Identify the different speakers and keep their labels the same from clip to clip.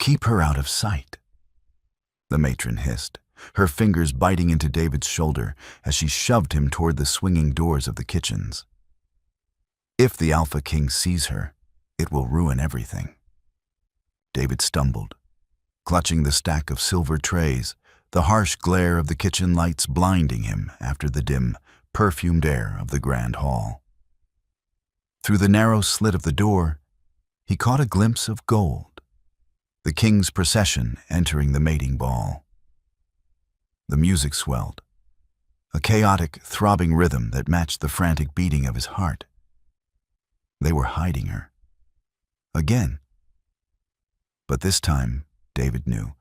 Speaker 1: Keep her out of sight, the matron hissed, her fingers biting into David's shoulder as she shoved him toward the swinging doors of the kitchens. If the Alpha King sees her, it will ruin everything. David stumbled, clutching the stack of silver trays, the harsh glare of the kitchen lights blinding him after the dim, perfumed air of the grand hall. Through the narrow slit of the door, he caught a glimpse of gold, the king's procession entering the mating ball. The music swelled, a chaotic, throbbing rhythm that matched the frantic beating of his heart. They were hiding her. Again. But this time, David knew,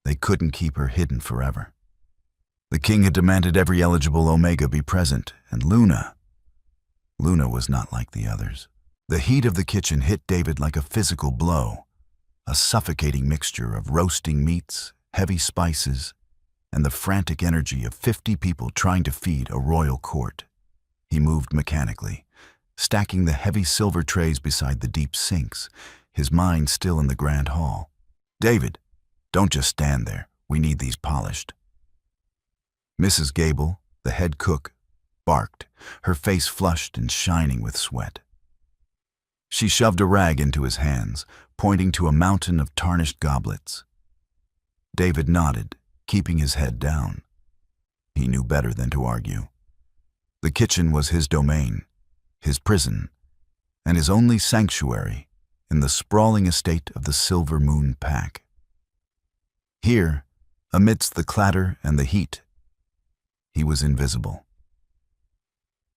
Speaker 1: they couldn't keep her hidden forever. The king had demanded every eligible Omega be present, and Luna was not like the others. The heat of the kitchen hit David like a physical blow, a suffocating mixture of roasting meats, heavy spices, and the frantic energy of 50 people trying to feed a royal court. He moved mechanically, stacking the heavy silver trays beside the deep sinks, his mind still in the grand hall. "David, don't just stand there. We need these polished." Mrs. Gable, the head cook, barked, her face flushed and shining with sweat. She shoved a rag into his hands, pointing to a mountain of tarnished goblets. David nodded, keeping his head down. He knew better than to argue. The kitchen was his domain, his prison, and his only sanctuary in the sprawling estate of the Silver Moon Pack. Here, amidst the clatter and the heat, he was invisible.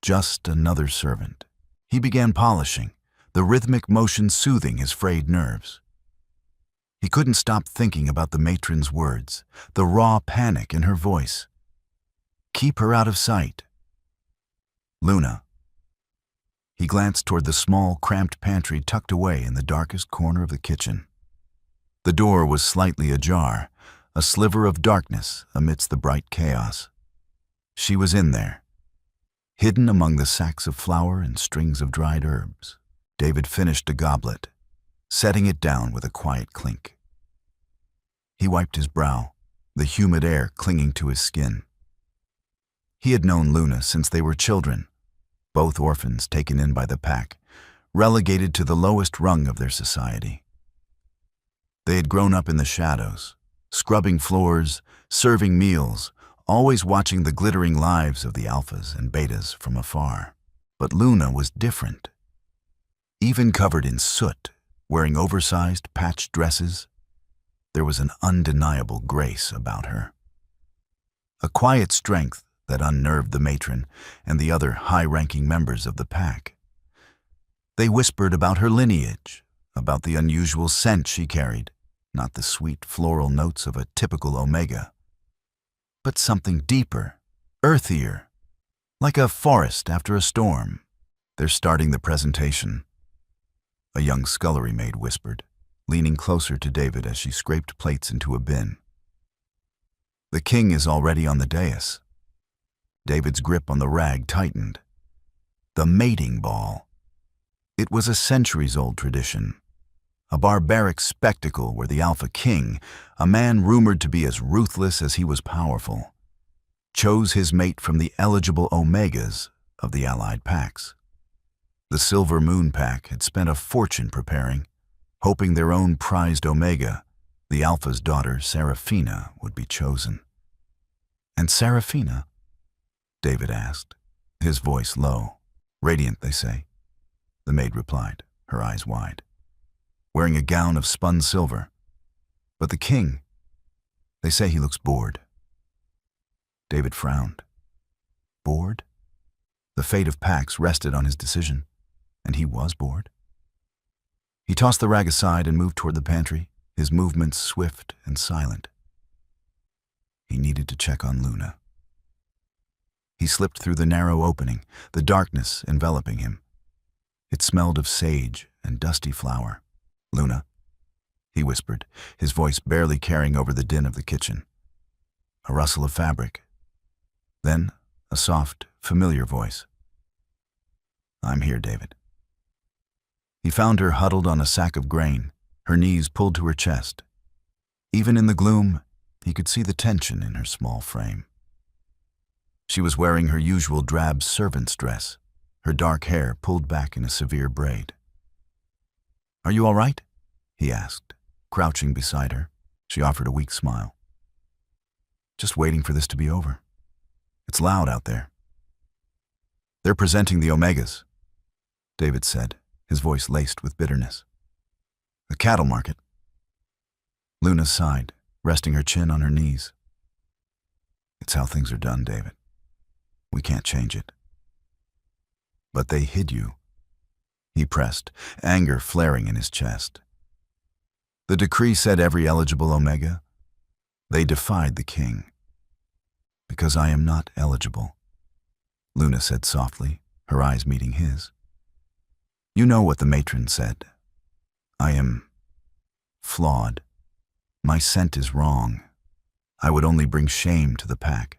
Speaker 1: Just another servant. He began polishing, the rhythmic motion soothing his frayed nerves. He couldn't stop thinking about the matron's words, the raw panic in her voice. Keep her out of sight. Luna. He glanced toward the small, cramped pantry tucked away in the darkest corner of the kitchen. The door was slightly ajar, a sliver of darkness amidst the bright chaos. She was in there, hidden among the sacks of flour and strings of dried herbs. David finished a goblet, setting it down with a quiet clink. He wiped his brow, the humid air clinging to his skin. He had known Luna since they were children, both orphans taken in by the pack, relegated to the lowest rung of their society. They had grown up in the shadows, scrubbing floors, serving meals, always watching the glittering lives of the alphas and betas from afar. But Luna was different. Even covered in soot, wearing oversized, patched dresses, there was an undeniable grace about her. A quiet strength that unnerved the matron and the other high-ranking members of the pack. They whispered about her lineage, about the unusual scent she carried, not the sweet floral notes of a typical Omega, but something deeper, earthier, like a forest after a storm. "They're starting the presentation," a young scullery maid whispered, leaning closer to David as she scraped plates into a bin. "The king is already on the dais." David's grip on the rag tightened. The mating ball. It was a centuries-old tradition, a barbaric spectacle where the Alpha King, a man rumored to be as ruthless as he was powerful, chose his mate from the eligible Omegas of the allied packs. The Silver Moon Pack had spent a fortune preparing, hoping their own prized Omega, the Alpha's daughter Seraphina, would be chosen. "And Seraphina?" David asked, his voice low. "Radiant, they say," the maid replied, her eyes wide, wearing a gown of spun silver. "But the king, they say he looks bored." David frowned. Bored? The fate of Pax rested on his decision, and he was bored. He tossed the rag aside and moved toward the pantry, his movements swift and silent. He needed to check on Luna. He slipped through the narrow opening, the darkness enveloping him. It smelled of sage and dusty flour. "Luna," he whispered, his voice barely carrying over the din of the kitchen. A rustle of fabric. Then a soft, familiar voice. "I'm here, David." He found her huddled on a sack of grain, her knees pulled to her chest. Even in the gloom, he could see the tension in her small frame. She was wearing her usual drab servant's dress, her dark hair pulled back in a severe braid. "Are you all right?" he asked, crouching beside her. She offered a weak smile. "Just waiting for this to be over. It's loud out there." "They're presenting the Omegas," David said, his voice laced with bitterness. "The cattle market." Luna sighed, resting her chin on her knees. "It's how things are done, David. We can't change it." "But they hid you," he pressed, anger flaring in his chest. "The decree said every eligible Omega. They defied the king." "Because I am not eligible," Luna said softly, her eyes meeting his. "You know what the matron said. I am flawed. My scent is wrong. I would only bring shame to the pack."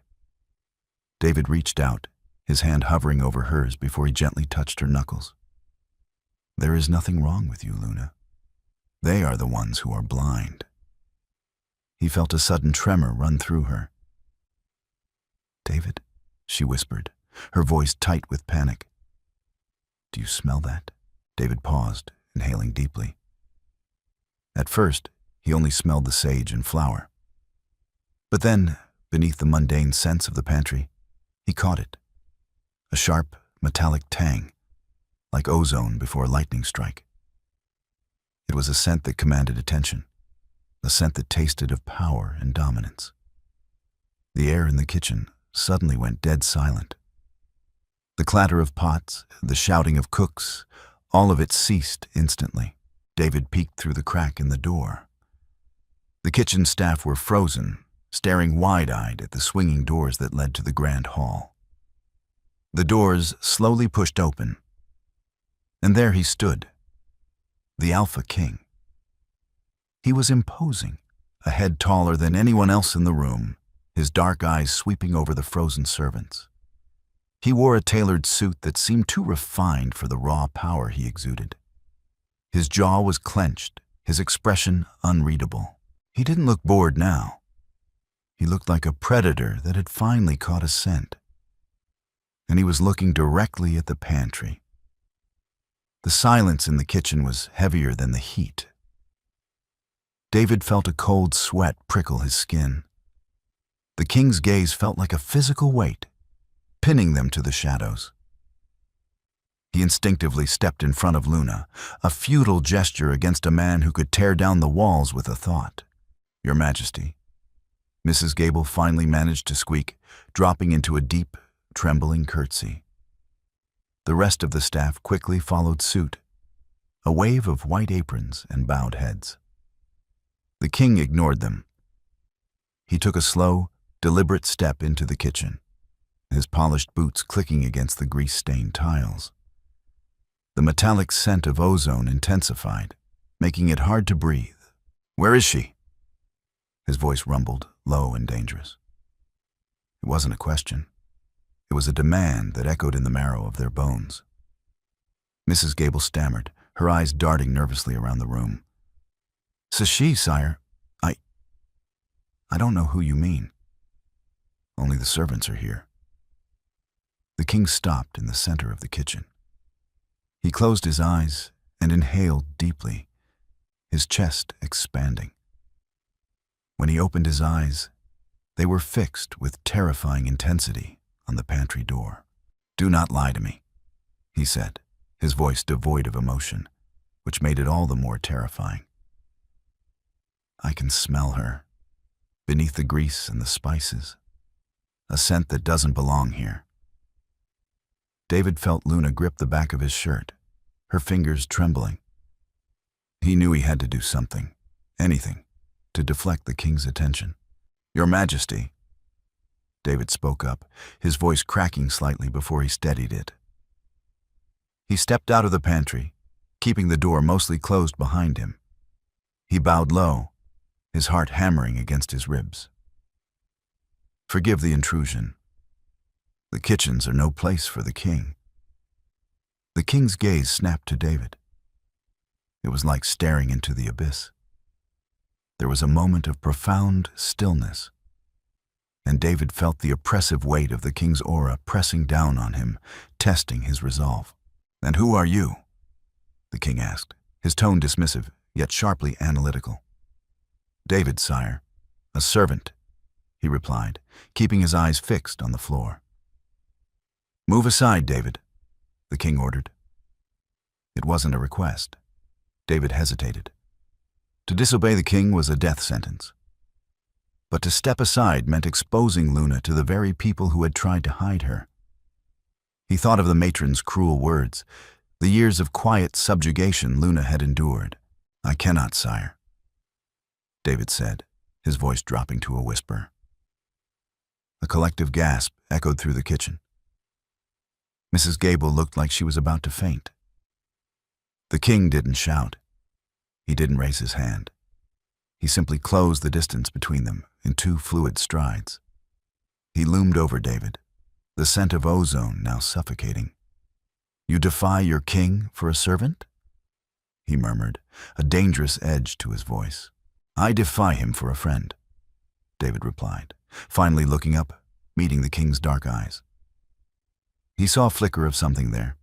Speaker 1: David reached out, his hand hovering over hers before he gently touched her knuckles. "There is nothing wrong with you, Luna. They are the ones who are blind." He felt a sudden tremor run through her. "David," she whispered, her voice tight with panic. "Do you smell that?" David paused, inhaling deeply. At first, he only smelled the sage and flour. But then, beneath the mundane scents of the pantry, he caught it. A sharp, metallic tang, like ozone before a lightning strike. It was a scent that commanded attention, a scent that tasted of power and dominance. The air in the kitchen suddenly went dead silent. The clatter of pots, the shouting of cooks, all of it ceased instantly. David peeked through the crack in the door. The kitchen staff were frozen, staring wide-eyed at the swinging doors that led to the grand hall. The doors slowly pushed open, and there he stood, the Alpha King. He was imposing, a head taller than anyone else in the room, his dark eyes sweeping over the frozen servants. He wore a tailored suit that seemed too refined for the raw power he exuded. His jaw was clenched, his expression unreadable. He didn't look bored now. He looked like a predator that had finally caught a scent. And he was looking directly at the pantry. The silence in the kitchen was heavier than the heat. David felt a cold sweat prickle his skin. The king's gaze felt like a physical weight, pinning them to the shadows. He instinctively stepped in front of Luna, a futile gesture against a man who could tear down the walls with a thought. "Your Majesty," Mrs. Gable finally managed to squeak, dropping into a deep, trembling curtsy. The rest of the staff quickly followed suit, a wave of white aprons and bowed heads. The king ignored them. He took a slow, deliberate step into the kitchen, his polished boots clicking against the grease-stained tiles. The metallic scent of ozone intensified, making it hard to breathe. "Where is she?" His voice rumbled, low and dangerous. It wasn't a question. It was a demand that echoed in the marrow of their bones. Mrs. Gable stammered, her eyes darting nervously around the room. "'Says she, sire. I don't know who you mean. Only the servants are here." The king stopped in the center of the kitchen. He closed his eyes and inhaled deeply, his chest expanding. When he opened his eyes, they were fixed with terrifying intensity on the pantry door. "Do not lie to me," he said, his voice devoid of emotion, which made it all the more terrifying. "I can smell her, beneath the grease and the spices, a scent that doesn't belong here." David felt Luna grip the back of his shirt, her fingers trembling. He knew he had to do something, anything, to deflect the king's attention. "Your Majesty," David spoke up, his voice cracking slightly before he steadied it. He stepped out of the pantry, keeping the door mostly closed behind him. He bowed low, his heart hammering against his ribs. "Forgive the intrusion. The kitchens are no place for the king." The king's gaze snapped to David. It was like staring into the abyss. There was a moment of profound stillness, and David felt the oppressive weight of the king's aura pressing down on him, testing his resolve. "And who are you?" the king asked, his tone dismissive, yet sharply analytical. "David, sire. A servant," he replied, keeping his eyes fixed on the floor. "Move aside, David," the king ordered. It wasn't a request. David hesitated. To disobey the king was a death sentence. But to step aside meant exposing Luna to the very people who had tried to hide her. He thought of the matron's cruel words, the years of quiet subjugation Luna had endured. "I cannot, sire," David said, his voice dropping to a whisper. A collective gasp echoed through the kitchen. Mrs. Gable looked like she was about to faint. The king didn't shout. He didn't raise his hand. He simply closed the distance between them in 2 fluid strides. He loomed over David, the scent of ozone now suffocating. "You defy your king for a servant?" he murmured, a dangerous edge to his voice. "I defy him for a friend," David replied, finally looking up, meeting the king's dark eyes. He saw a flicker of something there.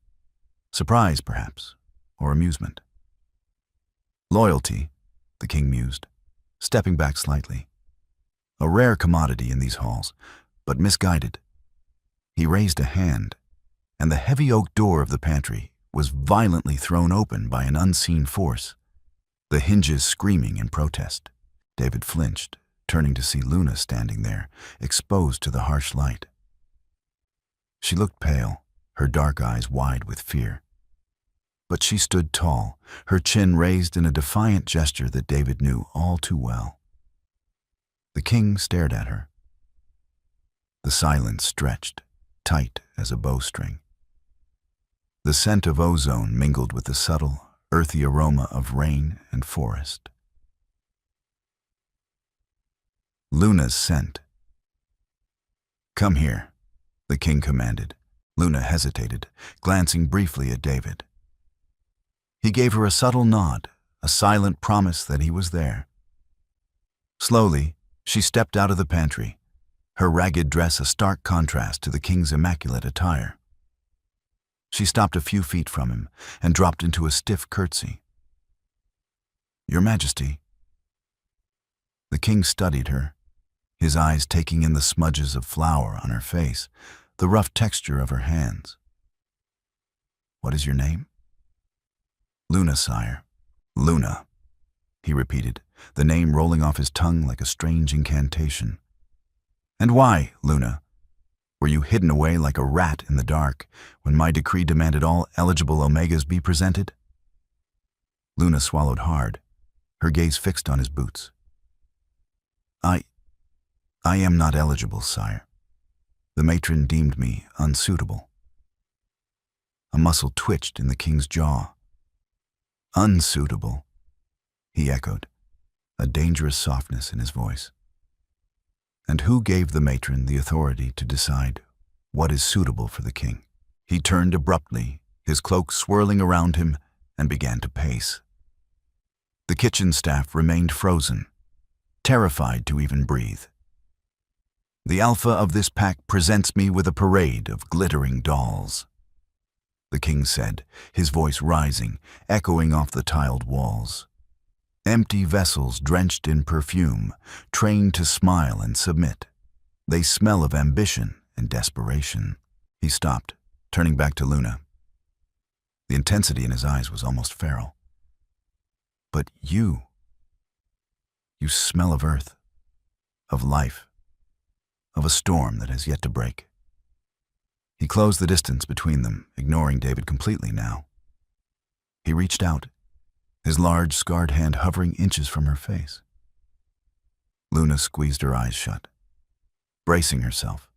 Speaker 1: Surprise, perhaps, or amusement. "Loyalty," the king mused, stepping back slightly. A rare commodity in these halls, but misguided. He raised a hand, and the heavy oak door of the pantry was violently thrown open by an unseen force, the hinges screaming in protest. David flinched, turning to see Luna standing there, exposed to the harsh light. She looked pale, her dark eyes wide with fear. But she stood tall, her chin raised in a defiant gesture that David knew all too well. The king stared at her. The silence stretched, tight as a bowstring. The scent of ozone mingled with the subtle, earthy aroma of rain and forest. Luna's scent. "Come here," the king commanded. Luna hesitated, glancing briefly at David. He gave her a subtle nod, a silent promise that he was there. Slowly, she stepped out of the pantry, her ragged dress a stark contrast to the king's immaculate attire. She stopped a few feet from him and dropped into a stiff curtsy. "Your Majesty." The king studied her, his eyes taking in the smudges of flour on her face, the rough texture of her hands. "What is your name?" "Luna, sire." "Luna," he repeated, the name rolling off his tongue like a strange incantation. "And why, Luna? Were you hidden away like a rat in the dark when my decree demanded all eligible Omegas be presented?" Luna swallowed hard, her gaze fixed on his boots. I am not eligible, sire. The matron deemed me unsuitable." A muscle twitched in the king's jaw. "Unsuitable," he echoed, a dangerous softness in his voice. "And who gave the matron the authority to decide what is suitable for the king?" He turned abruptly, his cloak swirling around him, and began to pace. The kitchen staff remained frozen, terrified to even breathe. "The alpha of this pack presents me with a parade of glittering dolls," the king said, his voice rising, echoing off the tiled walls. "Empty vessels drenched in perfume, trained to smile and submit. They smell of ambition and desperation." He stopped, turning back to Luna. The intensity in his eyes was almost feral. "But you smell of earth, of life, of a storm that has yet to break." He closed the distance between them, ignoring David completely now. He reached out, his large, scarred hand hovering inches from her face. Luna squeezed her eyes shut, bracing herself.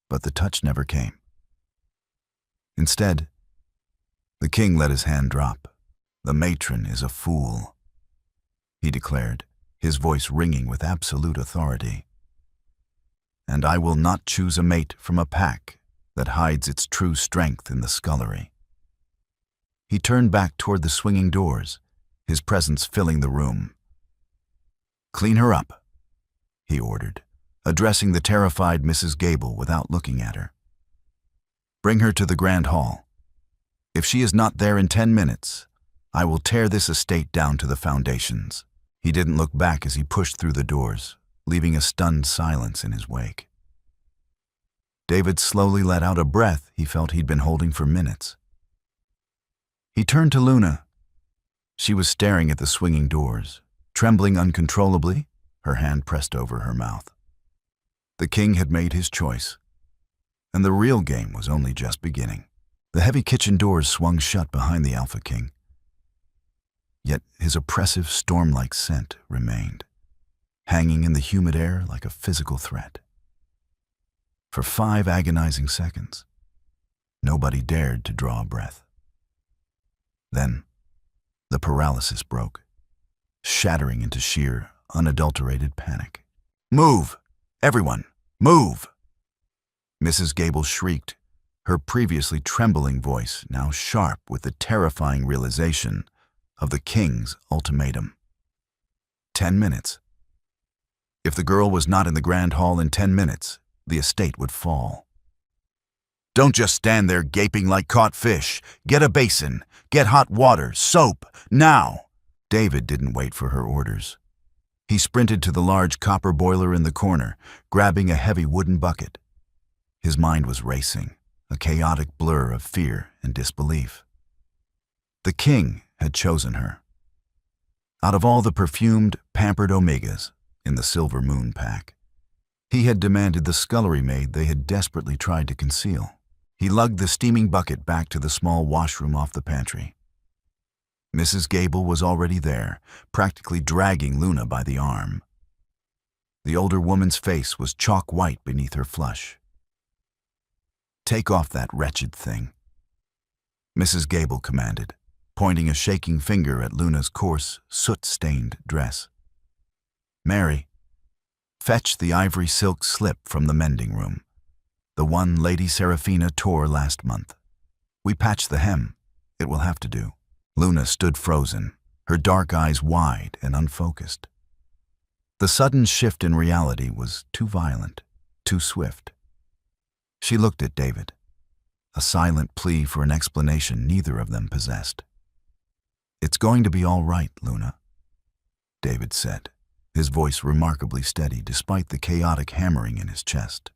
Speaker 1: But the touch never came. Instead, the king let his hand drop. "The matron is a fool," he declared, his voice ringing with absolute authority. "And I will not choose a mate from a pack that hides its true strength in the scullery." He turned back toward the swinging doors, his presence filling the room. "Clean her up," he ordered, addressing the terrified Mrs. Gable without looking at her. "Bring her to the Grand Hall. If she is not there in 10 minutes, I will tear this estate down to the foundations." He didn't look back as he pushed through the doors, leaving a stunned silence in his wake. David slowly let out a breath he felt he'd been holding for minutes. He turned to Luna. She was staring at the swinging doors, trembling uncontrollably, her hand pressed over her mouth. The king had made his choice, and the real game was only just beginning. The heavy kitchen doors swung shut behind the Alpha King. Yet his oppressive storm-like scent remained, hanging in the humid air like a physical threat. For 5 agonizing seconds, nobody dared to draw a breath. Then, the paralysis broke, shattering into sheer, unadulterated panic. "Move! Everyone, move!" Mrs. Gable shrieked, her previously trembling voice now sharp with the terrifying realization of the king's ultimatum. 10 minutes. If the girl was not in the Grand Hall in 10 minutes, the estate would fall. "Don't just stand there gaping like caught fish. Get a basin. Get hot water, soap, now!" David didn't wait for her orders. He sprinted to the large copper boiler in the corner, grabbing a heavy wooden bucket. His mind was racing, a chaotic blur of fear and disbelief. The king had chosen her. Out of all the perfumed, pampered omegas in the Silver Moon pack, he had demanded the scullery maid they had desperately tried to conceal. He lugged the steaming bucket back to the small washroom off the pantry. Mrs. Gable was already there, practically dragging Luna by the arm. The older woman's face was chalk white beneath her flush. "Take off that wretched thing," Mrs. Gable commanded, pointing a shaking finger at Luna's coarse, soot-stained dress. "Mary, fetch the ivory silk slip from the mending room, the one Lady Seraphina tore last month. We patched the hem. It will have to do." Luna stood frozen, her dark eyes wide and unfocused. The sudden shift in reality was too violent, too swift. She looked at David, a silent plea for an explanation neither of them possessed. "It's going to be all right, Luna," David said, his voice remarkably steady despite the chaotic hammering in his chest.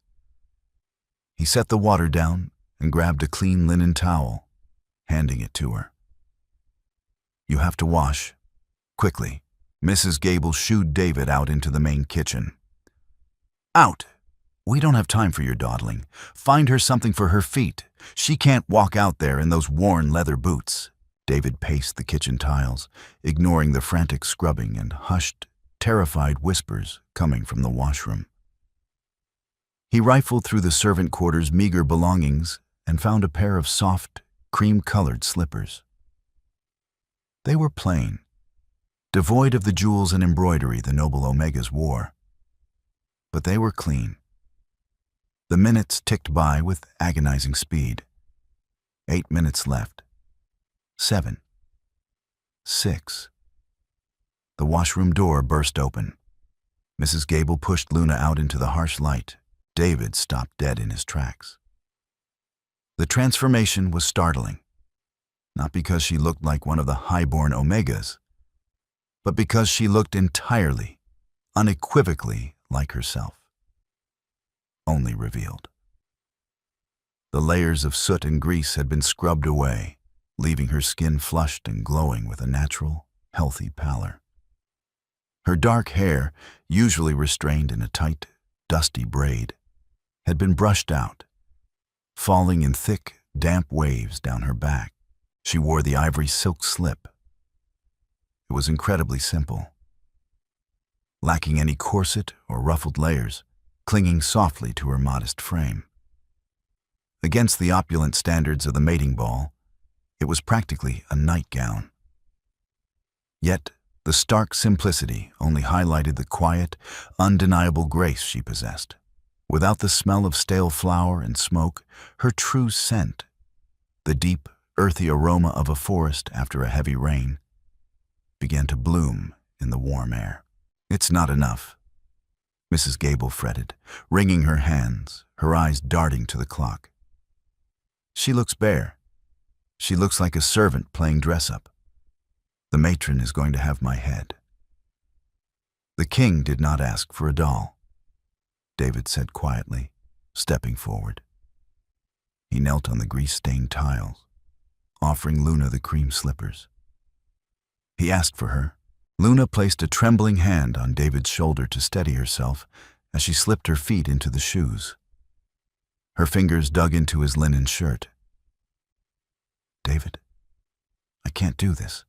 Speaker 1: He set the water down and grabbed a clean linen towel, handing it to her. "You have to wash. Quickly." Mrs. Gable shooed David out into the main kitchen. "Out! We don't have time for your dawdling. Find her something for her feet. She can't walk out there in those worn leather boots." David paced the kitchen tiles, ignoring the frantic scrubbing and hushed, terrified whispers coming from the washroom. He rifled through the servant quarters' meager belongings and found a pair of soft, cream-colored slippers. They were plain, devoid of the jewels and embroidery the noble Omegas wore. But they were clean. The minutes ticked by with agonizing speed. 8 minutes left. 7. 6. The washroom door burst open. Mrs. Gable pushed Luna out into the harsh light. David stopped dead in his tracks. The transformation was startling, not because she looked like one of the high-born Omegas, but because she looked entirely, unequivocally like herself. Only revealed. The layers of soot and grease had been scrubbed away, leaving her skin flushed and glowing with a natural, healthy pallor. Her dark hair, usually restrained in a tight, dusty braid, had been brushed out, falling in thick, damp waves down her back. She wore the ivory silk slip. It was incredibly simple, lacking any corset or ruffled layers, clinging softly to her modest frame. Against the opulent standards of the mating ball, it was practically a nightgown. Yet, the stark simplicity only highlighted the quiet, undeniable grace she possessed. Without the smell of stale flour and smoke, her true scent, the deep, earthy aroma of a forest after a heavy rain, began to bloom in the warm air. "It's not enough," Mrs. Gable fretted, wringing her hands, her eyes darting to the clock. "She looks bare. She looks like a servant playing dress-up. The matron is going to have my head." "The king did not ask for a doll," David said quietly, stepping forward. He knelt on the grease-stained tiles, offering Luna the cream slippers. He asked for her. Luna placed a trembling hand on David's shoulder to steady herself as she slipped her feet into the shoes. Her fingers dug into his linen shirt. "David, I can't do this,"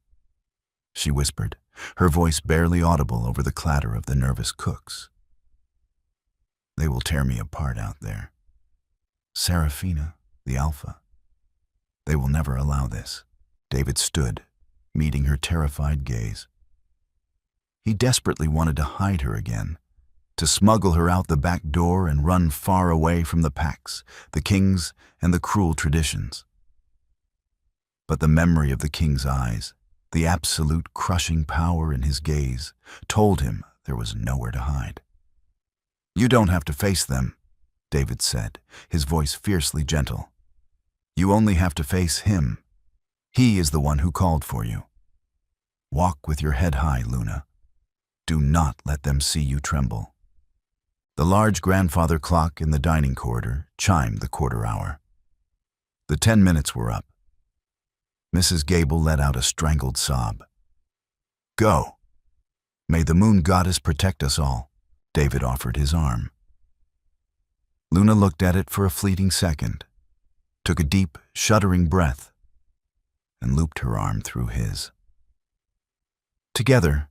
Speaker 1: she whispered, her voice barely audible over the clatter of the nervous cooks. "They will tear me apart out there. Serafina, the Alpha. They will never allow this." David stood, meeting her terrified gaze. He desperately wanted to hide her again, to smuggle her out the back door and run far away from the packs, the kings, and the cruel traditions. But the memory of the king's eyes, the absolute crushing power in his gaze, told him there was nowhere to hide. "You don't have to face them," David said, his voice fiercely gentle. "You only have to face him. He is the one who called for you. Walk with your head high, Luna. Do not let them see you tremble." The large grandfather clock in the dining corridor chimed the quarter hour. The 10 minutes were up. Mrs. Gable let out a strangled sob. "Go. May the moon goddess protect us all." David offered his arm. Luna looked at it for a fleeting second, took a deep, shuddering breath, and looped her arm through his. Together,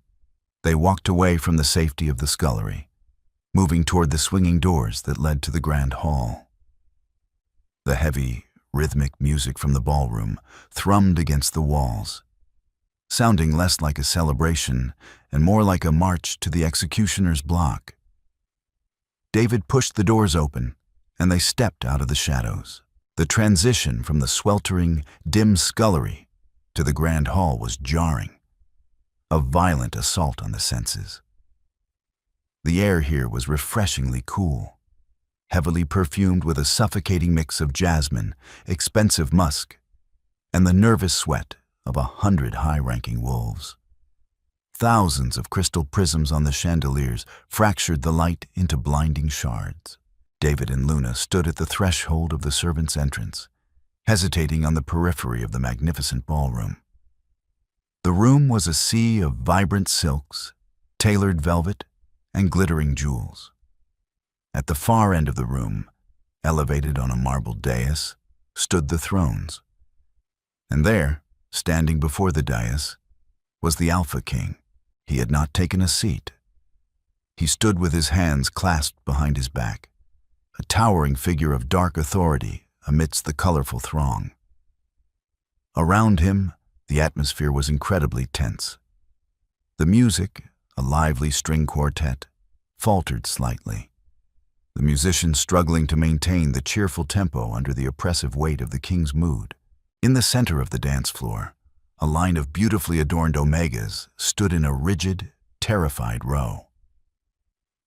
Speaker 1: they walked away from the safety of the scullery, moving toward the swinging doors that led to the grand hall. The heavy, rhythmic music from the ballroom thrummed against the walls, sounding less like a celebration and more like a march to the executioner's block. David pushed the doors open, and they stepped out of the shadows. The transition from the sweltering, dim scullery to the grand hall was jarring, a violent assault on the senses. The air here was refreshingly cool, heavily perfumed with a suffocating mix of jasmine, expensive musk, and the nervous sweat of 100 high-ranking wolves. Thousands of crystal prisms on the chandeliers fractured the light into blinding shards. David and Luna stood at the threshold of the servants' entrance, hesitating on the periphery of the magnificent ballroom. The room was a sea of vibrant silks, tailored velvet, and glittering jewels. At the far end of the room, elevated on a marble dais, stood the thrones. And there, standing before the dais, was the Alpha King. He had not taken a seat. He stood with his hands clasped behind his back, a towering figure of dark authority amidst the colorful throng. Around him, the atmosphere was incredibly tense. The music, a lively string quartet, faltered slightly, the musicians struggling to maintain the cheerful tempo under the oppressive weight of the king's mood. In the center of the dance floor, a line of beautifully adorned omegas stood in a rigid, terrified row.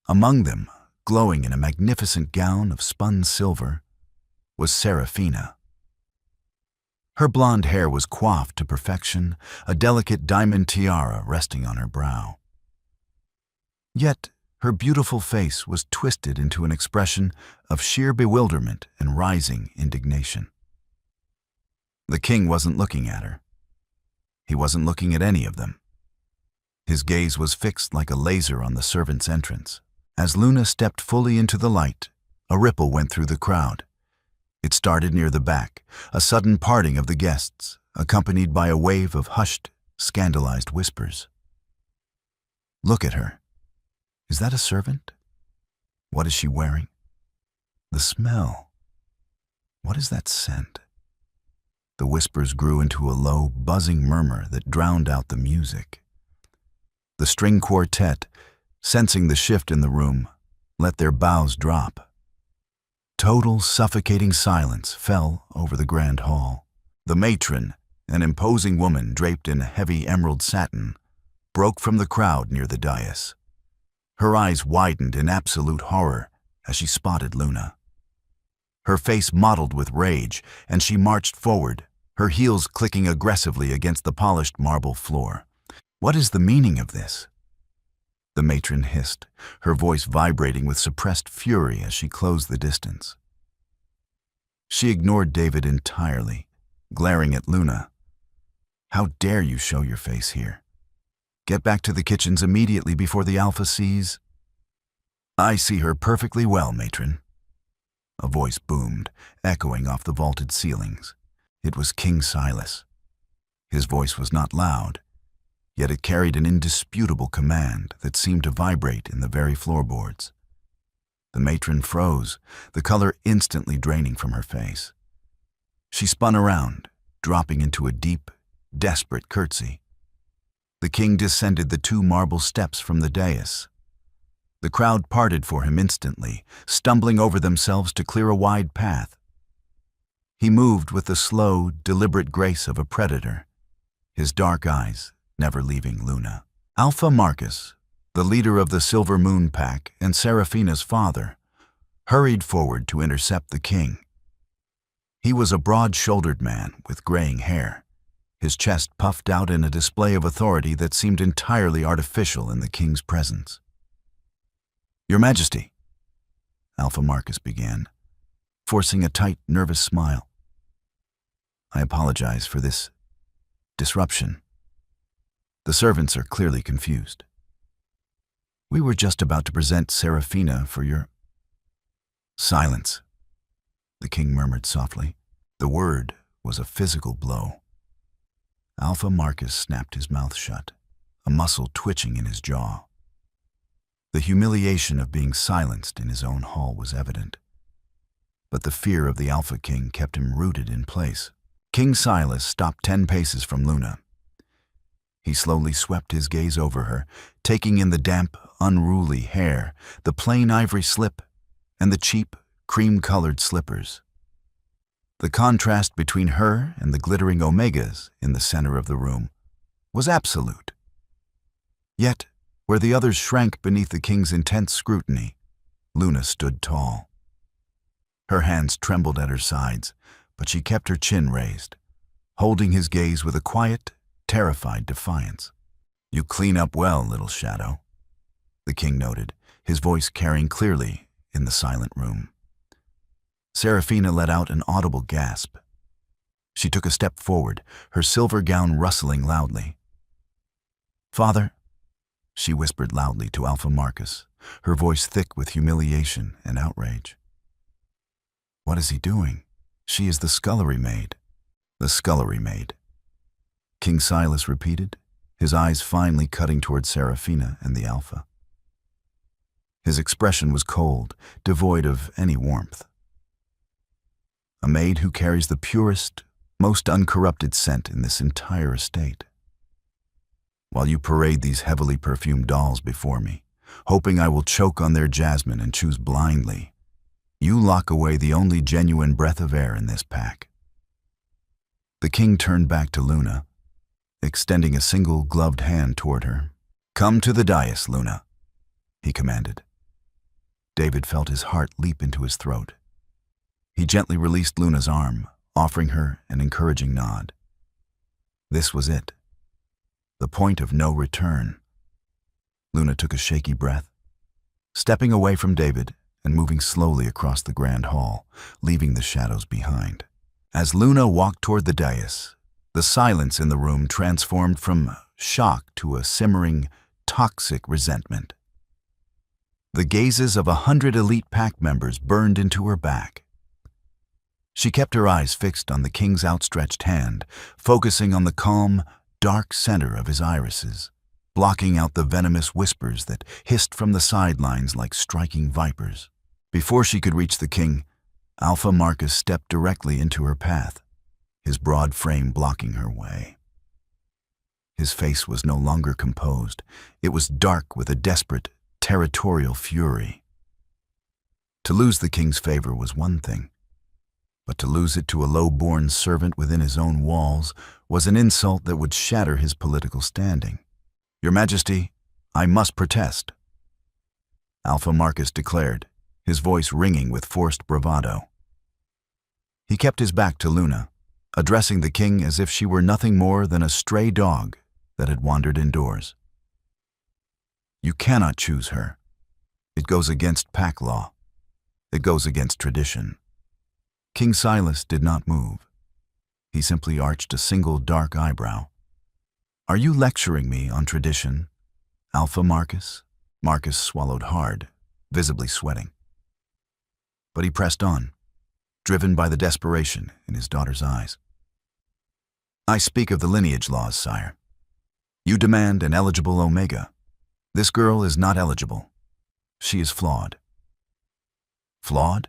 Speaker 1: Among them, glowing in a magnificent gown of spun silver, was Serafina. Her blonde hair was coiffed to perfection, a delicate diamond tiara resting on her brow. Yet, her beautiful face was twisted into an expression of sheer bewilderment and rising indignation. The king wasn't looking at her. He wasn't looking at any of them. His gaze was fixed like a laser on the servants' entrance. As Luna stepped fully into the light, a ripple went through the crowd. It started near the back, a sudden parting of the guests, accompanied by a wave of hushed, scandalized whispers. "Look at her. Is that a servant? What is she wearing? The smell. What is that scent?" The whispers grew into a low, buzzing murmur that drowned out the music. The string quartet, sensing the shift in the room, let their bows drop. Total, suffocating silence fell over the grand hall. The matron, an imposing woman draped in heavy emerald satin, broke from the crowd near the dais. Her eyes widened in absolute horror as she spotted Luna. Her face mottled with rage, and she marched forward, her heels clicking aggressively against the polished marble floor. "What is the meaning of this?" the matron hissed, her voice vibrating with suppressed fury as she closed the distance. She ignored David entirely, glaring at Luna. "How dare you show your face here? Get back to the kitchens immediately before the Alpha sees—" "I see her perfectly well, matron." A voice boomed, echoing off the vaulted ceilings. It was King Silas. His voice was not loud, yet it carried an indisputable command that seemed to vibrate in the very floorboards. The matron froze, the color instantly draining from her face. She spun around, dropping into a deep, desperate curtsy. The king descended the 2 marble steps from the dais. The crowd parted for him instantly, stumbling over themselves to clear a wide path. He moved with the slow, deliberate grace of a predator, his dark eyes never leaving Luna. Alpha Marcus, the leader of the Silver Moon Pack and Seraphina's father, hurried forward to intercept the king. He was a broad-shouldered man with graying hair, his chest puffed out in a display of authority that seemed entirely artificial in the king's presence. "Your Majesty," Alpha Marcus began, forcing a tight, nervous smile. "I apologize for this disruption. The servants are clearly confused. We were just about to present Seraphina for your—" "Silence," the king murmured softly. The word was a physical blow. Alpha Marcus snapped his mouth shut, a muscle twitching in his jaw. The humiliation of being silenced in his own hall was evident, but the fear of the Alpha King kept him rooted in place. King Silas stopped 10 paces from Luna. He slowly swept his gaze over her, taking in the damp, unruly hair, the plain ivory slip, and the cheap, cream-colored slippers. The contrast between her and the glittering omegas in the center of the room was absolute. Yet, where the others shrank beneath the king's intense scrutiny, Luna stood tall. Her hands trembled at her sides, but she kept her chin raised, holding his gaze with a quiet, terrified defiance. "You clean up well, little shadow," the king noted, his voice carrying clearly in the silent room. Seraphina let out an audible gasp. She took a step forward, her silver gown rustling loudly. "Father," she whispered loudly to Alpha Marcus, her voice thick with humiliation and outrage. "What is he doing? She is the scullery maid." "The scullery maid," King Silas repeated, his eyes finally cutting toward Seraphina and the Alpha. His expression was cold, devoid of any warmth. "A maid who carries the purest, most uncorrupted scent in this entire estate. While you parade these heavily perfumed dolls before me, hoping I will choke on their jasmine and choose blindly, you lock away the only genuine breath of air in this pack." The king turned back to Luna, extending a single gloved hand toward her. "Come to the dais, Luna," he commanded. David felt his heart leap into his throat. He gently released Luna's arm, offering her an encouraging nod. This was it. The point of no return. Luna took a shaky breath, stepping away from David and moving slowly across the grand hall, leaving the shadows behind. As Luna walked toward the dais, the silence in the room transformed from shock to a simmering, toxic resentment. The gazes of 100 elite pack members burned into her back. She kept her eyes fixed on the king's outstretched hand, focusing on the calm, dark center of his irises, blocking out the venomous whispers that hissed from the sidelines like striking vipers. Before she could reach the king, Alpha Marcus stepped directly into her path, his broad frame blocking her way. His face was no longer composed. It was dark with a desperate, territorial fury. To lose the king's favor was one thing. But to lose it to a low-born servant within his own walls was an insult that would shatter his political standing. "Your Majesty, I must protest," Alpha Marcus declared, his voice ringing with forced bravado. He kept his back to Luna, addressing the king as if she were nothing more than a stray dog that had wandered indoors. "You cannot choose her. It goes against pack law. It goes against tradition." King Silas did not move. He simply arched a single dark eyebrow. "Are you lecturing me on tradition, Alpha Marcus?" Marcus swallowed hard, visibly sweating. But he pressed on, driven by the desperation in his daughter's eyes. "I speak of the lineage laws, sire. You demand an eligible Omega. This girl is not eligible. She is flawed." "Flawed?"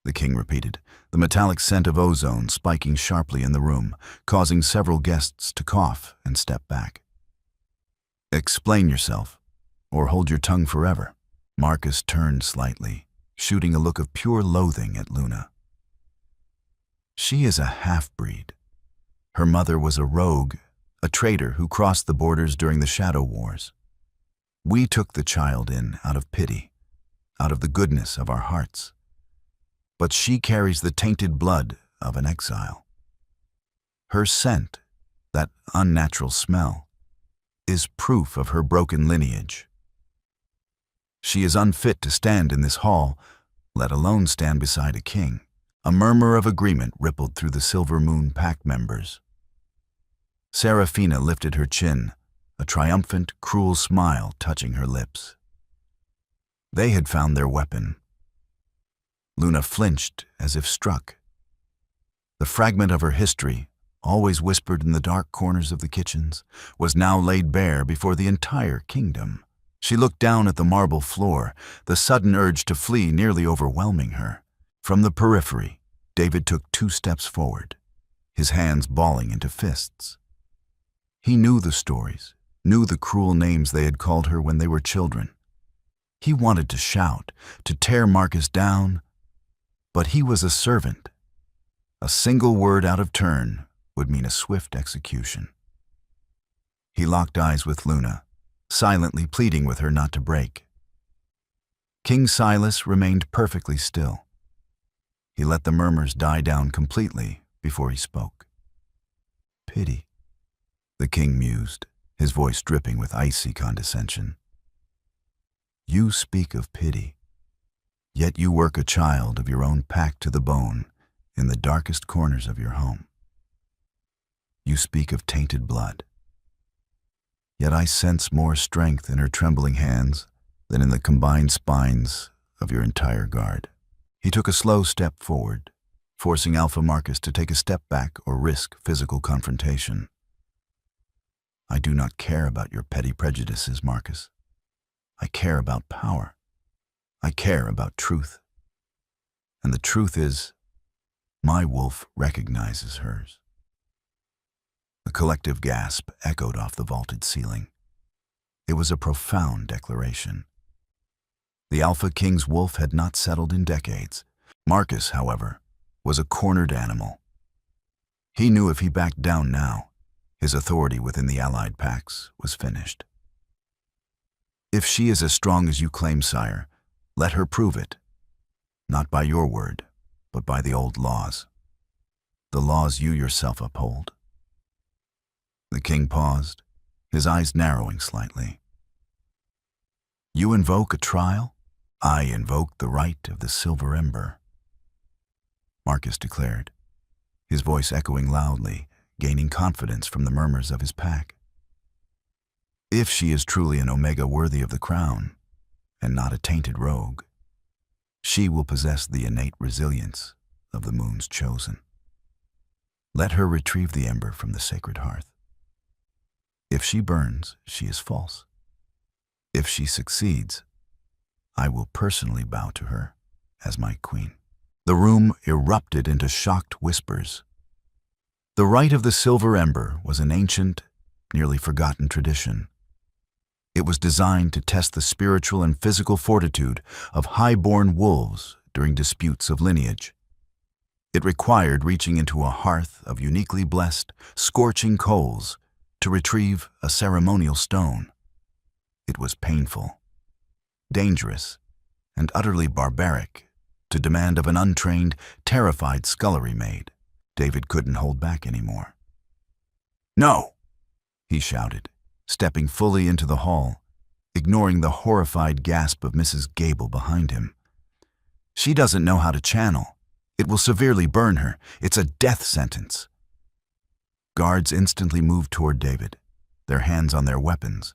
Speaker 1: the king repeated, the metallic scent of ozone spiking sharply in the room, causing several guests to cough and step back. "Explain yourself, or hold your tongue forever." Marcus turned slightly, shooting a look of pure loathing at Luna. "She is a half-breed. Her mother was a rogue, a traitor who crossed the borders during the Shadow Wars. We took the child in out of pity, out of the goodness of our hearts. But she carries the tainted blood of an exile. Her scent, that unnatural smell, is proof of her broken lineage. She is unfit to stand in this hall, let alone stand beside a king." A murmur of agreement rippled through the Silver Moon Pact members. Serafina lifted her chin, a triumphant, cruel smile touching her lips. They had found their weapon. Luna flinched as if struck. The fragment of her history, always whispered in the dark corners of the kitchens, was now laid bare before the entire kingdom. She looked down at the marble floor, the sudden urge to flee nearly overwhelming her. From the periphery, David took 2 steps forward, his hands balling into fists. He knew the stories, knew the cruel names they had called her when they were children. He wanted to shout, to tear Marcus down, but he was a servant. A single word out of turn would mean a swift execution. He locked eyes with Luna, silently pleading with her not to break. King Silas remained perfectly still. He let the murmurs die down completely before he spoke. "Pity," the king mused, his voice dripping with icy condescension. "You speak of pity, yet you work a child of your own pack to the bone in the darkest corners of your home. You speak of tainted blood, yet I sense more strength in her trembling hands than in the combined spines of your entire guard." He took a slow step forward, forcing Alpha Marcus to take a step back or risk physical confrontation. "I do not care about your petty prejudices, Marcus. I care about power. I care about truth. And the truth is, my wolf recognizes hers." A collective gasp echoed off the vaulted ceiling. It was a profound declaration. The Alpha King's wolf had not settled in decades. Marcus, however, was a cornered animal. He knew if he backed down now, his authority within the allied packs was finished. "If she is as strong as you claim, sire, let her prove it. Not by your word, but by the old laws. The laws you yourself uphold." The king paused, his eyes narrowing slightly. "You invoke a trial? I invoke the right of the Silver Ember," Marcus declared, his voice echoing loudly, gaining confidence from the murmurs of his pack. "If she is truly an Omega worthy of the crown, and not a tainted rogue, she will possess the innate resilience of the moon's chosen. Let her retrieve the ember from the sacred hearth. If she burns, she is false. If she succeeds, I will personally bow to her as my queen." The room erupted into shocked whispers. The rite of the Silver Ember was an ancient, nearly forgotten tradition. It was designed to test the spiritual and physical fortitude of high-born wolves during disputes of lineage. It required reaching into a hearth of uniquely blessed, scorching coals to retrieve a ceremonial stone. It was painful, dangerous, and utterly barbaric to demand of an untrained, terrified scullery maid. David couldn't hold back anymore. "No!" he shouted, stepping fully into the hall, ignoring the horrified gasp of Mrs. Gable behind him. "She doesn't know how to channel. It will severely burn her. It's a death sentence." Guards instantly moved toward David, their hands on their weapons,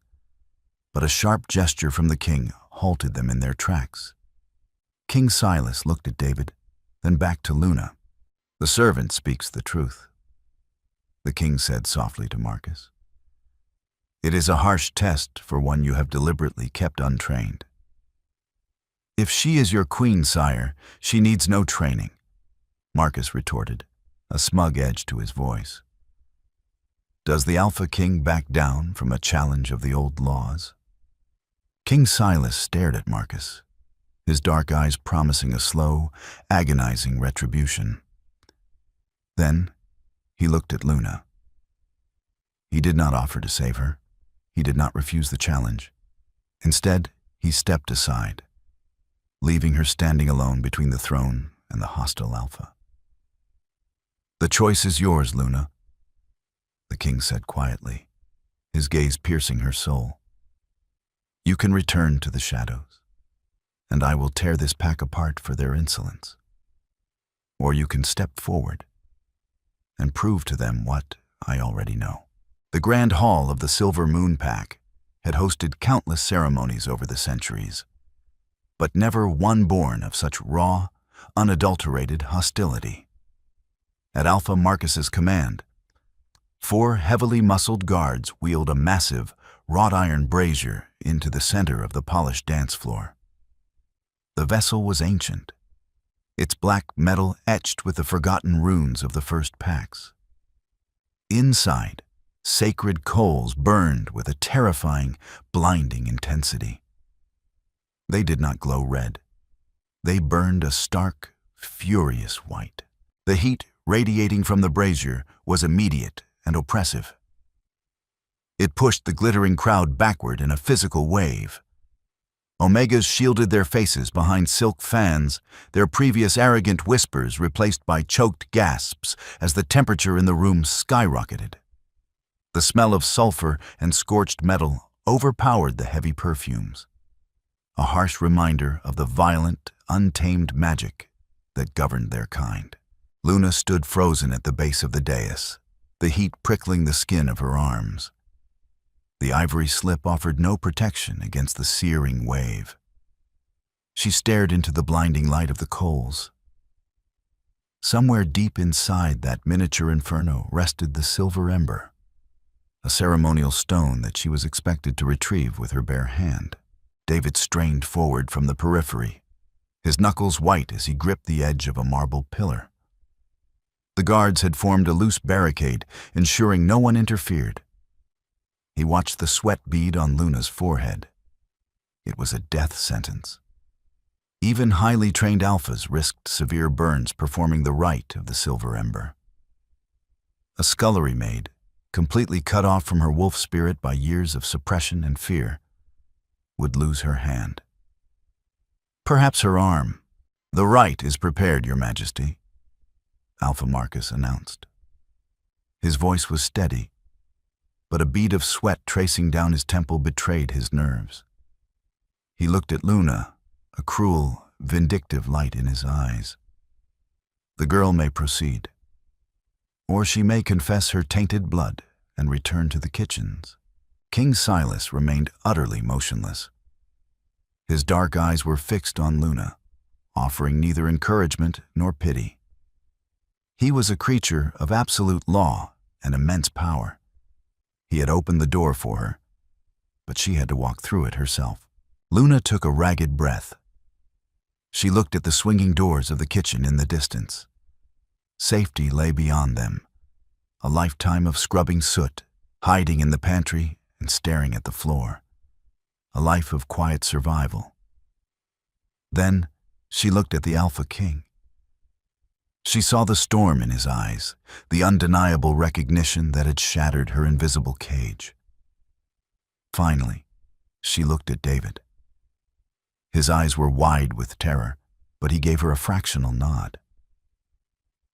Speaker 1: but a sharp gesture from the king halted them in their tracks. King Silas looked at David, then back to Luna. "The servant speaks the truth," the king said softly to Marcus. "It is a harsh test for one you have deliberately kept untrained." "If she is your queen, sire, she needs no training," Marcus retorted, a smug edge to his voice. "Does the Alpha King back down from a challenge of the old laws?" King Silas stared at Marcus, his dark eyes promising a slow, agonizing retribution. Then he looked at Luna. He did not offer to save her. He did not refuse the challenge. Instead, he stepped aside, leaving her standing alone between the throne and the hostile Alpha. "The choice is yours, Luna," the king said quietly, his gaze piercing her soul. "You can return to the shadows, and I will tear this pack apart for their insolence. Or you can step forward and prove to them what I already know." The Grand Hall of the Silver Moon Pack had hosted countless ceremonies over the centuries, but never one born of such raw, unadulterated hostility. At Alpha Marcus's command, 4 heavily muscled guards wheeled a massive, wrought-iron brazier into the center of the polished dance floor. The vessel was ancient, its black metal etched with the forgotten runes of the first packs. Inside, sacred coals burned with a terrifying, blinding intensity. They did not glow red. They burned a stark, furious white. The heat radiating from the brazier was immediate and oppressive. It pushed the glittering crowd backward in a physical wave. Omegas shielded their faces behind silk fans, their previous arrogant whispers replaced by choked gasps as the temperature in the room skyrocketed. The smell of sulfur and scorched metal overpowered the heavy perfumes, a harsh reminder of the violent, untamed magic that governed their kind. Luna stood frozen at the base of the dais, the heat prickling the skin of her arms. The ivory slip offered no protection against the searing wave. She stared into the blinding light of the coals. Somewhere deep inside that miniature inferno rested the silver ember, a ceremonial stone that she was expected to retrieve with her bare hand. David strained forward from the periphery, his knuckles white as he gripped the edge of a marble pillar. The guards had formed a loose barricade, ensuring no one interfered. He watched the sweat bead on Luna's forehead. It was a death sentence. Even highly trained alphas risked severe burns performing the rite of the silver ember. A scullery maid, completely cut off from her wolf spirit by years of suppression and fear, would lose her hand. Perhaps her arm. "The rite is prepared, Your Majesty," Alpha Marcus announced. His voice was steady, but a bead of sweat tracing down his temple betrayed his nerves. He looked at Luna, a cruel, vindictive light in his eyes. "The girl may proceed, or she may confess her tainted blood and return to the kitchens." King Silas remained utterly motionless. His dark eyes were fixed on Luna, offering neither encouragement nor pity. He was a creature of absolute law and immense power. He had opened the door for her, but she had to walk through it herself. Luna took a ragged breath. She looked at the swinging doors of the kitchen in the distance. Safety lay beyond them, a lifetime of scrubbing soot, hiding in the pantry and staring at the floor. A life of quiet survival. Then she looked at the Alpha King. She saw the storm in his eyes, the undeniable recognition that had shattered her invisible cage. Finally, she looked at David. His eyes were wide with terror, but he gave her a fractional nod.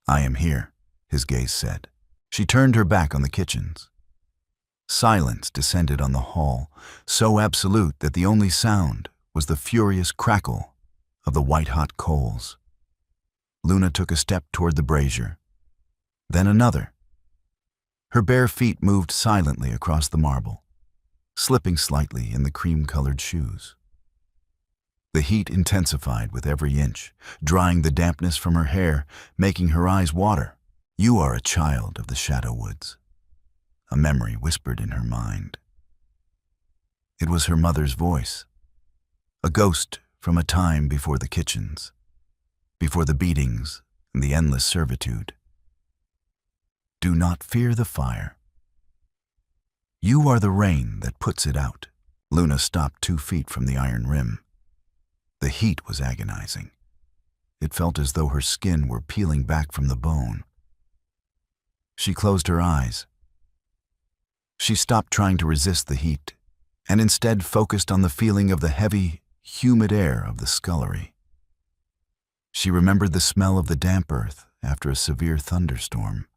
Speaker 1: "I am here," his gaze said. She turned her back on the kitchens. Silence descended on the hall, so absolute that the only sound was the furious crackle of the white-hot coals. Luna took a step toward the brazier, then another. Her bare feet moved silently across the marble, slipping slightly in the cream-colored shoes. The heat intensified with every inch, drying the dampness from her hair, making her eyes water. "You are a child of the Shadow Woods," a memory whispered in her mind. It was her mother's voice, a ghost from a time before the kitchens, before the beatings and the endless servitude. "Do not fear the fire. You are the rain that puts it out." Luna stopped 2 feet from the iron rim. The heat was agonizing. It felt as though her skin were peeling back from the bone. She closed her eyes. She stopped trying to resist the heat, and instead focused on the feeling of the heavy, humid air of the scullery. She remembered the smell of the damp earth after a severe thunderstorm.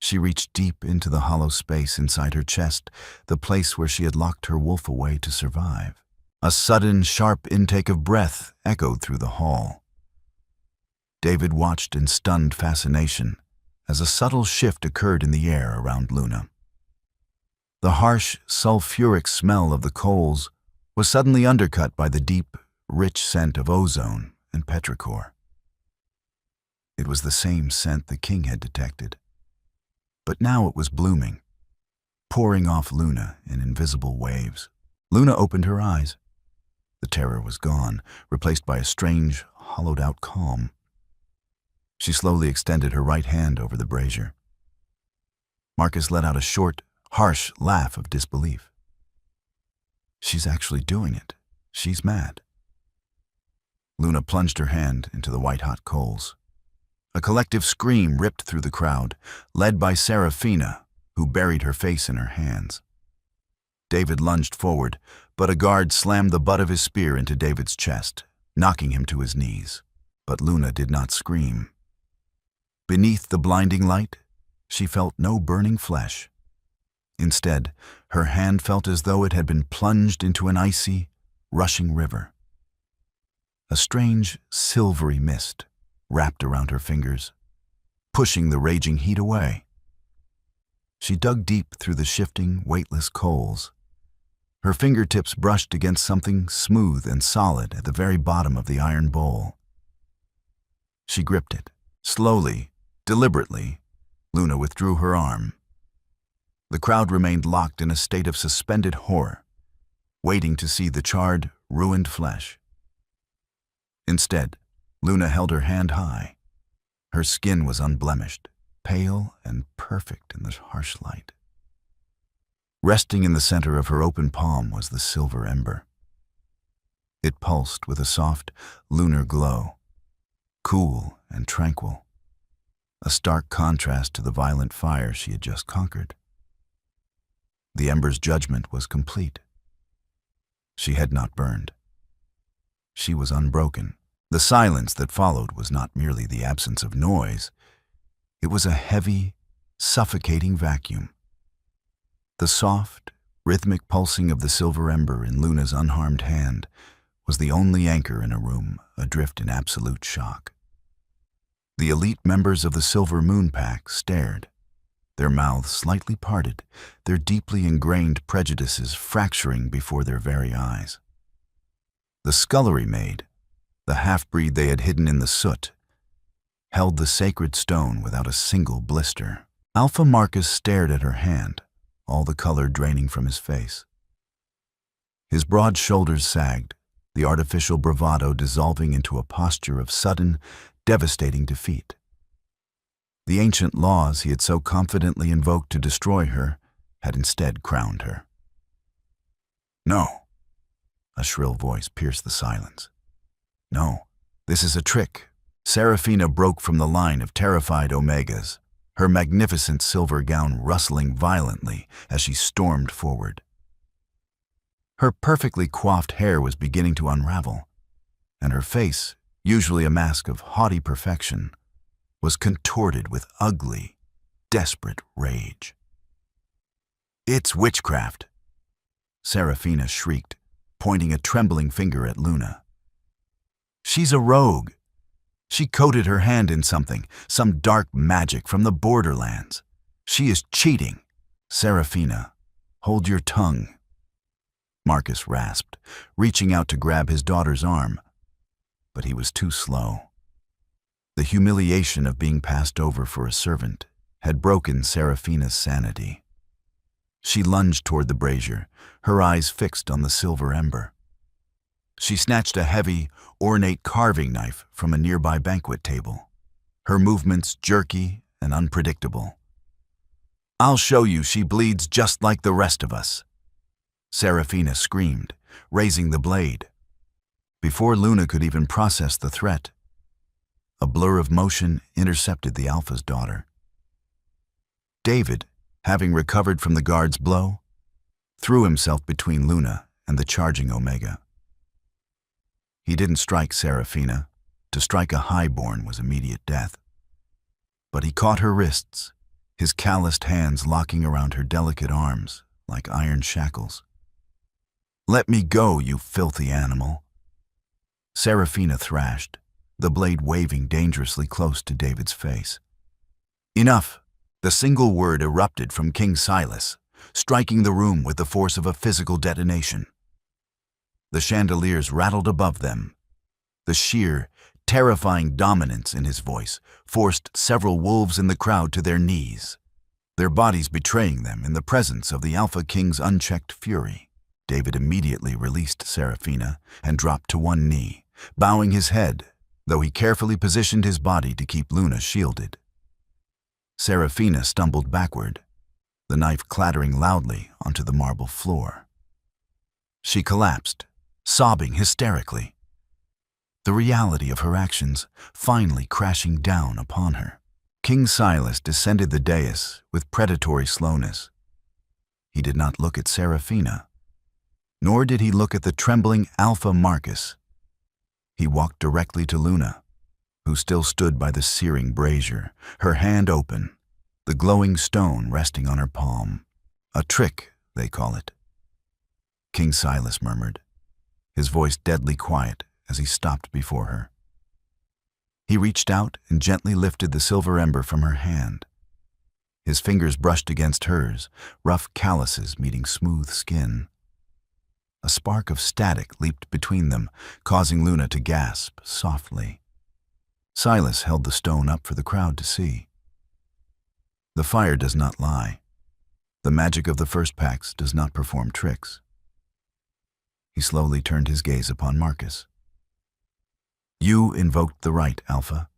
Speaker 1: She reached deep into the hollow space inside her chest, the place where she had locked her wolf away to survive. A sudden, sharp intake of breath echoed through the hall. David watched in stunned fascination as a subtle shift occurred in the air around Luna. The harsh, sulfuric smell of the coals was suddenly undercut by the deep, rich scent of ozone and petrichor. It was the same scent the king had detected, but now it was blooming, pouring off Luna in invisible waves. Luna opened her eyes. The terror was gone, replaced by a strange, hollowed-out calm. She slowly extended her right hand over the brazier. Marcus let out a short, harsh laugh of disbelief. "She's actually doing it. She's mad." Luna plunged her hand into the white-hot coals. A collective scream ripped through the crowd, led by Serafina, who buried her face in her hands. David lunged forward, but a guard slammed the butt of his spear into David's chest, knocking him to his knees. But Luna did not scream. Beneath the blinding light, she felt no burning flesh. Instead, her hand felt as though it had been plunged into an icy, rushing river. A strange, silvery mist wrapped around her fingers, pushing the raging heat away. She dug deep through the shifting, weightless coals. Her fingertips brushed against something smooth and solid at the very bottom of the iron bowl. She gripped it. Slowly, deliberately, Luna withdrew her arm. The crowd remained locked in a state of suspended horror, waiting to see the charred, ruined flesh. Instead, Luna held her hand high. Her skin was unblemished, pale and perfect in the harsh light. Resting in the center of her open palm was the silver ember. It pulsed with a soft, lunar glow, cool and tranquil, a stark contrast to the violent fire she had just conquered. The ember's judgment was complete. She had not burned. She was unbroken. The silence that followed was not merely the absence of noise. It was a heavy, suffocating vacuum. The soft, rhythmic pulsing of the silver ember in Luna's unharmed hand was the only anchor in a room adrift in absolute shock. The elite members of the Silver Moon Pack stared, their mouths slightly parted, their deeply ingrained prejudices fracturing before their very eyes. The scullery maid, the half-breed they had hidden in the soot, held the sacred stone without a single blister. Alpha Marcus stared at her hand, all the color draining from his face. His broad shoulders sagged, the artificial bravado dissolving into a posture of sudden, devastating defeat. The ancient laws he had so confidently invoked to destroy her had instead crowned her. "No," a shrill voice pierced the silence. "No, this is a trick. Seraphina broke from the line of terrified Omegas, her magnificent silver gown rustling violently as she stormed forward. Her perfectly coiffed hair was beginning to unravel, and her face, usually a mask of haughty perfection, was contorted with ugly, desperate rage. "It's witchcraft!" Seraphina shrieked, pointing a trembling finger at Luna. "She's a rogue. She coated her hand in something, some dark magic from the borderlands. She is cheating." "Seraphina, hold your tongue," Marcus rasped, reaching out to grab his daughter's arm. But he was too slow. The humiliation of being passed over for a servant had broken Seraphina's sanity. She lunged toward the brazier, her eyes fixed on the silver ember. She snatched a heavy, ornate carving knife from a nearby banquet table, her movements jerky and unpredictable. "I'll show you she bleeds just like the rest of us," Seraphina screamed, raising the blade. Before Luna could even process the threat, a blur of motion intercepted the Alpha's daughter. David, having recovered from the guard's blow, threw himself between Luna and the charging Omega. He didn't strike Seraphina. To strike a highborn was immediate death. But he caught her wrists, his calloused hands locking around her delicate arms like iron shackles. "Let me go, you filthy animal!" Seraphina thrashed, the blade waving dangerously close to David's face. "Enough!" The single word erupted from King Silas, striking the room with the force of a physical detonation. The chandeliers rattled above them. The sheer, terrifying dominance in his voice forced several wolves in the crowd to their knees, their bodies betraying them in the presence of the Alpha King's unchecked fury. David immediately released Seraphina and dropped to one knee, bowing his head, though he carefully positioned his body to keep Luna shielded. Seraphina stumbled backward, the knife clattering loudly onto the marble floor. She collapsed, sobbing hysterically, the reality of her actions finally crashing down upon her. King Silas descended the dais with predatory slowness. He did not look at Seraphina, nor did he look at the trembling Alpha Marcus. He walked directly to Luna, who still stood by the searing brazier, her hand open, the glowing stone resting on her palm. "A trick, they call it," King Silas murmured, his voice deadly quiet as he stopped before her. He reached out and gently lifted the silver ember from her hand. His fingers brushed against hers, rough calluses meeting smooth skin. A spark of static leaped between them, causing Luna to gasp softly. Silas held the stone up for the crowd to see. The fire does not lie. The magic of the first pacts does not perform tricks. He slowly turned his gaze upon Marcus. "You invoked the right, Alpha.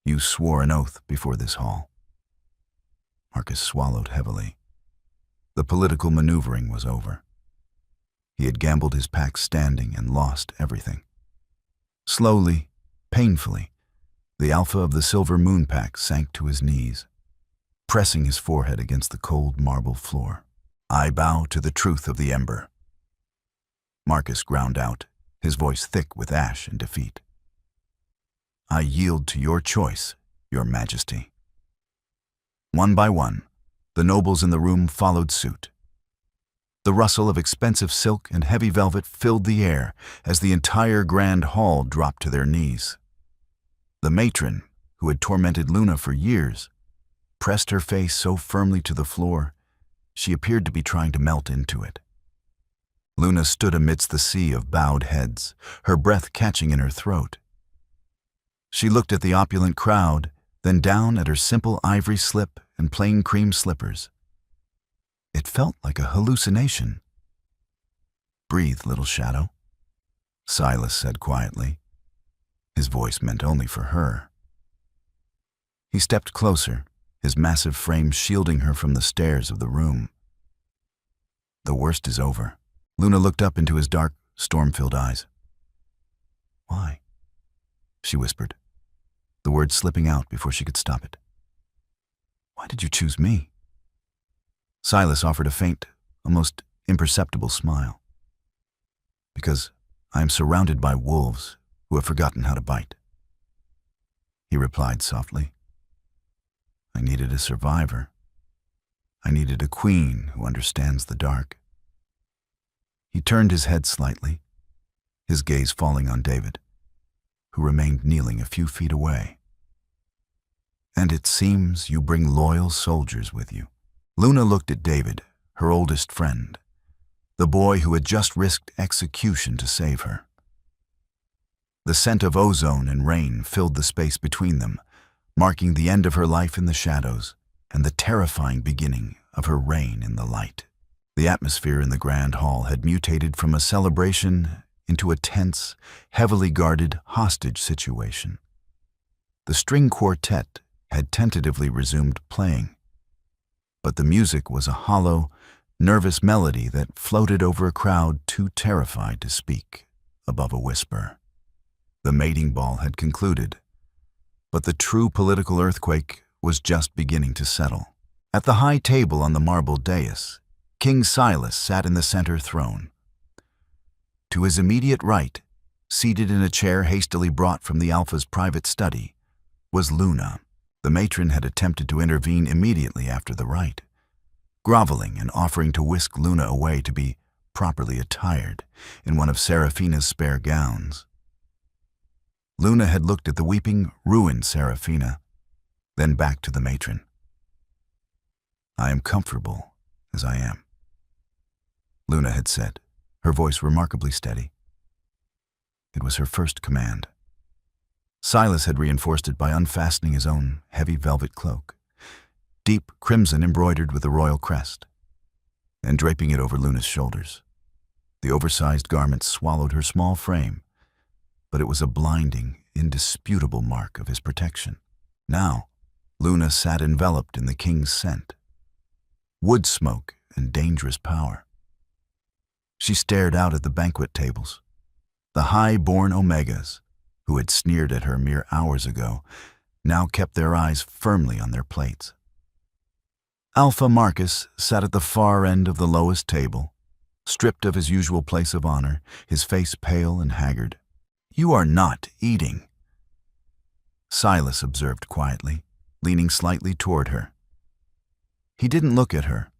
Speaker 1: You swore an oath before this hall." Marcus swallowed heavily. The political maneuvering was over. He had gambled his pack standing and lost everything. Slowly, painfully, the Alpha of the Silver Moon Pack sank to his knees, pressing his forehead against the cold marble floor. "I bow to the truth of the ember," Marcus ground out, his voice thick with ash and defeat. "I yield to your choice, your majesty." One by one, the nobles in the room followed suit. The rustle of expensive silk and heavy velvet filled the air as the entire grand hall dropped to their knees. The matron, who had tormented Luna for years, pressed her face so firmly to the floor, she appeared to be trying to melt into it. Luna stood amidst the sea of bowed heads, her breath catching in her throat. She looked at the opulent crowd, then down at her simple ivory slip and plain cream slippers. It felt like a hallucination. "Breathe, little shadow," Silas said quietly. His voice meant only for her. He stepped closer, his massive frame shielding her from the stares of the room. "The worst is over." Luna looked up into his dark, storm-filled eyes. "Why?" she whispered. the words slipping out before she could stop it. "Why did you choose me?" Silas offered a faint, almost imperceptible smile. "Because I am surrounded by wolves who have forgotten how to bite," he replied softly. "I needed a survivor. I needed a queen who understands the dark." He turned his head slightly, his gaze falling on David, who remained kneeling a few feet away. "And it seems you bring loyal soldiers with you." Luna looked at David, her oldest friend, the boy who had just risked execution to save her. The scent of ozone and rain filled the space between them, marking the end of her life in the shadows and the terrifying beginning of her reign in the light. The atmosphere in the grand hall had mutated from a celebration into a tense, heavily guarded hostage situation. The string quartet had tentatively resumed playing, but the music was a hollow, nervous melody that floated over a crowd too terrified to speak above a whisper. The mating ball had concluded, but the true political earthquake was just beginning to settle. At the high table on the marble dais, King Silas sat in the center throne. To his immediate right, seated in a chair hastily brought from the Alpha's private study, was Luna. The matron had attempted to intervene immediately after the rite, groveling and offering to whisk Luna away to be properly attired in one of Seraphina's spare gowns. Luna had looked at the weeping, ruined Seraphina, then back to the matron. "I am comfortable as I am," Luna had said, her voice remarkably steady. It was her first command. Silas had reinforced it by unfastening his own heavy velvet cloak, deep crimson embroidered with the royal crest, and draping it over Luna's shoulders. The oversized garment swallowed her small frame, but it was a blinding, indisputable mark of his protection. Now, Luna sat enveloped in the king's scent, wood smoke and dangerous power. She stared out at the banquet tables. The high-born Omegas, who had sneered at her mere hours ago, now kept their eyes firmly on their plates. Alpha Marcus sat at the far end of the lowest table, stripped of his usual place of honor, his face pale and haggard. "You are not eating," Silas observed quietly, leaning slightly toward her. He didn't look at her,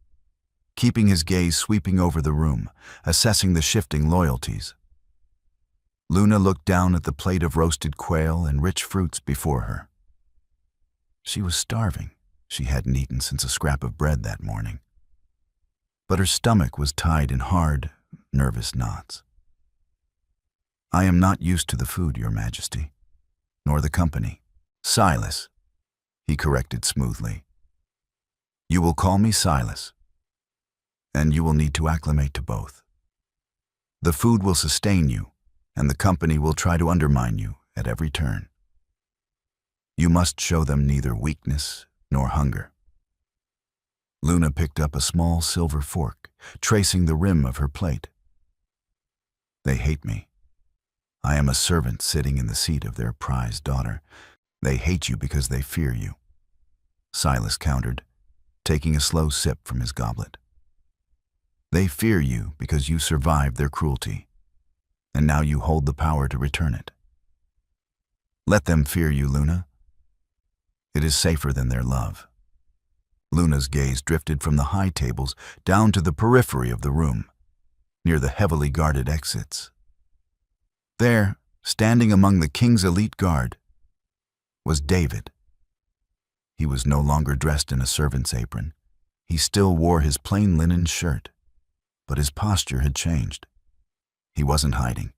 Speaker 1: keeping his gaze sweeping over the room, assessing the shifting loyalties. Luna looked down at the plate of roasted quail and rich fruits before her. She was starving. She hadn't eaten since a scrap of bread that morning. But her stomach was tied in hard, nervous knots. "I am not used to the food, Your Majesty, nor the company." "Silas," he corrected smoothly. "You will call me Silas, and you will need to acclimate to both. The food will sustain you, and the company will try to undermine you at every turn. You must show them neither weakness nor hunger." Luna picked up a small silver fork, tracing the rim of her plate. "They hate me. I am a servant sitting in the seat of their prized daughter. They hate you because they fear you," Silas countered, taking a slow sip from his goblet. "They fear you because you survived their cruelty, and now you hold the power to return it. Let them fear you, Luna. It is safer than their love." Luna's gaze drifted from the high tables down to the periphery of the room, near the heavily guarded exits. There, standing among the king's elite guard, was David. He was no longer dressed in a servant's apron. He still wore his plain linen shirt, but his posture had changed. He wasn't hiding.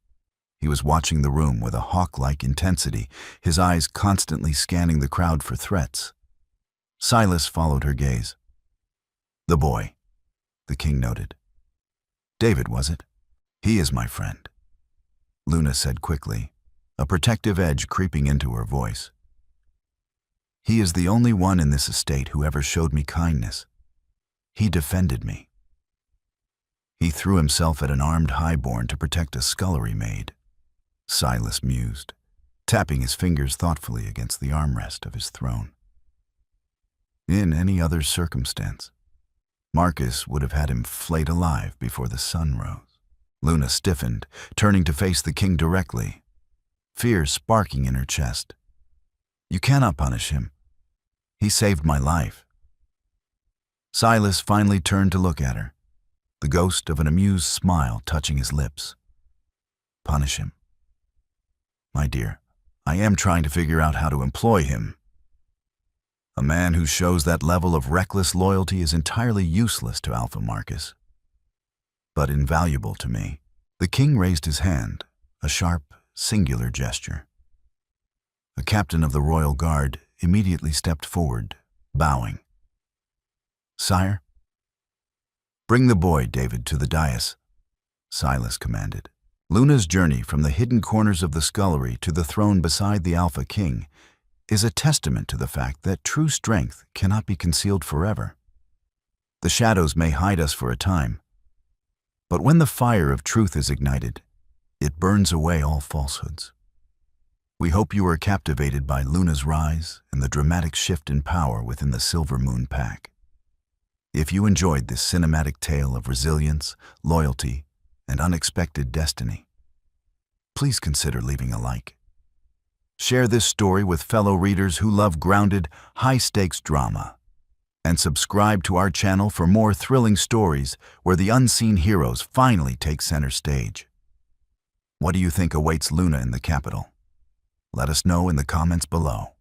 Speaker 1: He was watching the room with a hawk-like intensity, his eyes constantly scanning the crowd for threats. Silas followed her gaze. "The boy," the king noted. "David, was it? He is my friend," Luna said quickly, a protective edge creeping into her voice. "He is the only one in this estate who ever showed me kindness. He defended me. He threw himself at an armed highborn to protect a scullery maid," Silas mused, tapping his fingers thoughtfully against the armrest of his throne. In any other circumstance, Marcus would have had him flayed alive before the sun rose. Luna stiffened, turning to face the king directly, fear sparking in her chest. "You cannot punish him. He saved my life." Silas finally turned to look at her, the ghost of an amused smile touching his lips. "Punish him? My dear, I am trying to figure out how to employ him. A man who shows that level of reckless loyalty is entirely useless to Alpha Marcus, but invaluable to me." The king raised his hand, a sharp, singular gesture. A captain of the royal guard immediately stepped forward, bowing. "Sire?" "Bring the boy, David, to the dais," Silas commanded. Luna's journey from the hidden corners of the scullery to the throne beside the Alpha King is a testament to the fact that true strength cannot be concealed forever. The shadows may hide us for a time, but when the fire of truth is ignited, it burns away all falsehoods. We hope you are captivated by Luna's rise and the dramatic shift in power within the Silver Moon Pack. If you enjoyed this cinematic tale of resilience, loyalty, and unexpected destiny, please consider leaving a like. Share this story with fellow readers who love grounded, high-stakes drama. And subscribe to our channel for more thrilling stories where the unseen heroes finally take center stage. What do you think awaits Luna in the capital? Let us know in the comments below.